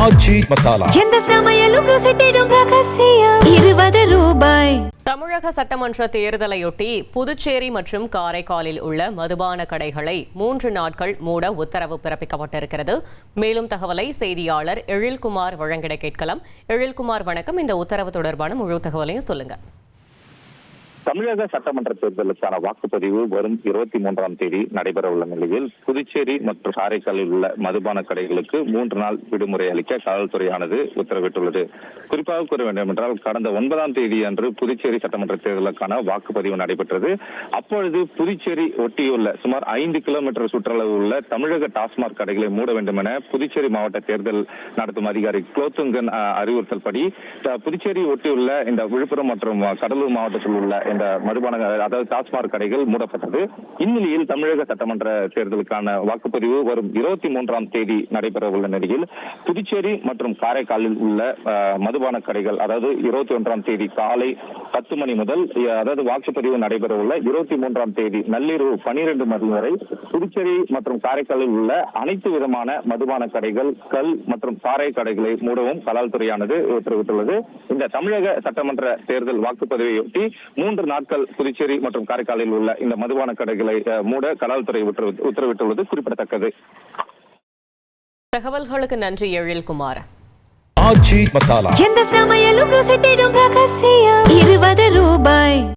ஆச்சி மசாலா எந்த சமையலும் ருசி தேடும் ரகசியம் ₹20. தமிழக சட்டமன்ற தேர்தலையொட்டி புதுச்சேரி மற்றும் காரைக்காலில் உள்ள மதுபான கடைகளை 3 நாட்கள் மூட உத்தரவு பிறப்பிக்கப்பட்டிருக்கிறது. மேலும் தகவலை செய்தியாளர் எழில்குமார் வழங்கிட கேட்கலாம். எழில்குமார், வணக்கம். இந்த உத்தரவு தொடர்பான முழு தகவலையும் சொல்லுங்க. தமிழக சட்டமன்ற தேர்தலுக்கான வாக்குப்பதிவு வரும் 23ஆம் தேதி நடைபெற உள்ள நிலையில் புதுச்சேரி மற்றும் காரைக்காலில் உள்ள மதுபான கடைகளுக்கு 3 நாள் விடுமுறை அளிக்க காவல்துறையானது உத்தரவிட்டுள்ளது. குறிப்பாக கூற வேண்டும் என்றால், கடந்த 9ஆம் தேதி அன்று புதுச்சேரி சட்டமன்ற தேர்தலுக்கான வாக்குப்பதிவு நடைபெற்றது. அப்பொழுது புதுச்சேரி ஒட்டியுள்ள சுமார் 5 கிலோமீட்டர் சுற்றளவு உள்ள தமிழக டாஸ்மாக் கடைகளை மூட வேண்டும் என புதுச்சேரி மாவட்ட தேர்தல் நடத்தும் அதிகாரி குலோத்துங்கன் அறிவுறுத்தல் படி புதுச்சேரி ஒட்டியுள்ள இந்த விழுப்புரம் மற்றும் கடலூர் மாவட்டத்தில் உள்ள இந்த மதுபான அதாவது டாஸ்மாக் கடைகள் மூடப்பட்டது. இந்நிலையில் தமிழக சட்டமன்ற தேர்தலுக்கான வாக்குப்பதிவு வரும் 23ஆம் தேதி நடைபெற உள்ள நிலையில் புதுச்சேரி மற்றும் காரைக்காலில் உள்ள மதுபான கடைகள் அதாவது 21ஆம் தேதி காலை 10 மணி முதல் அதாவது வாக்குப்பதிவு நடைபெற உள்ள 23ஆம் தேதி நள்ளிரவு 12 மணி வரை புதுச்சேரி மற்றும் காரைக்காலில் உள்ள அனைத்து விதமான மதுபான கடைகள், கல் மற்றும் சாரை கடைகளை மூடவும் கலால்துறையானது உத்தரவிட்டுள்ளது. இந்த தமிழக சட்டமன்ற தேர்தல் வாக்குப்பதிவையொட்டி 3 நாட்கள் புதுச்சேரி மற்றும் காரைக்காலில் உள்ள இந்த மதுபான கடைகளை மூட கலால்துறை உத்தரவிட்டுள்ளது குறிப்பிடத்தக்கது. தகவல்களுக்கு நன்றி எழில்குமார். ஆச்சி மசாலா எந்த சமையலும் ருசி தேடும் ரகசியம் ₹20.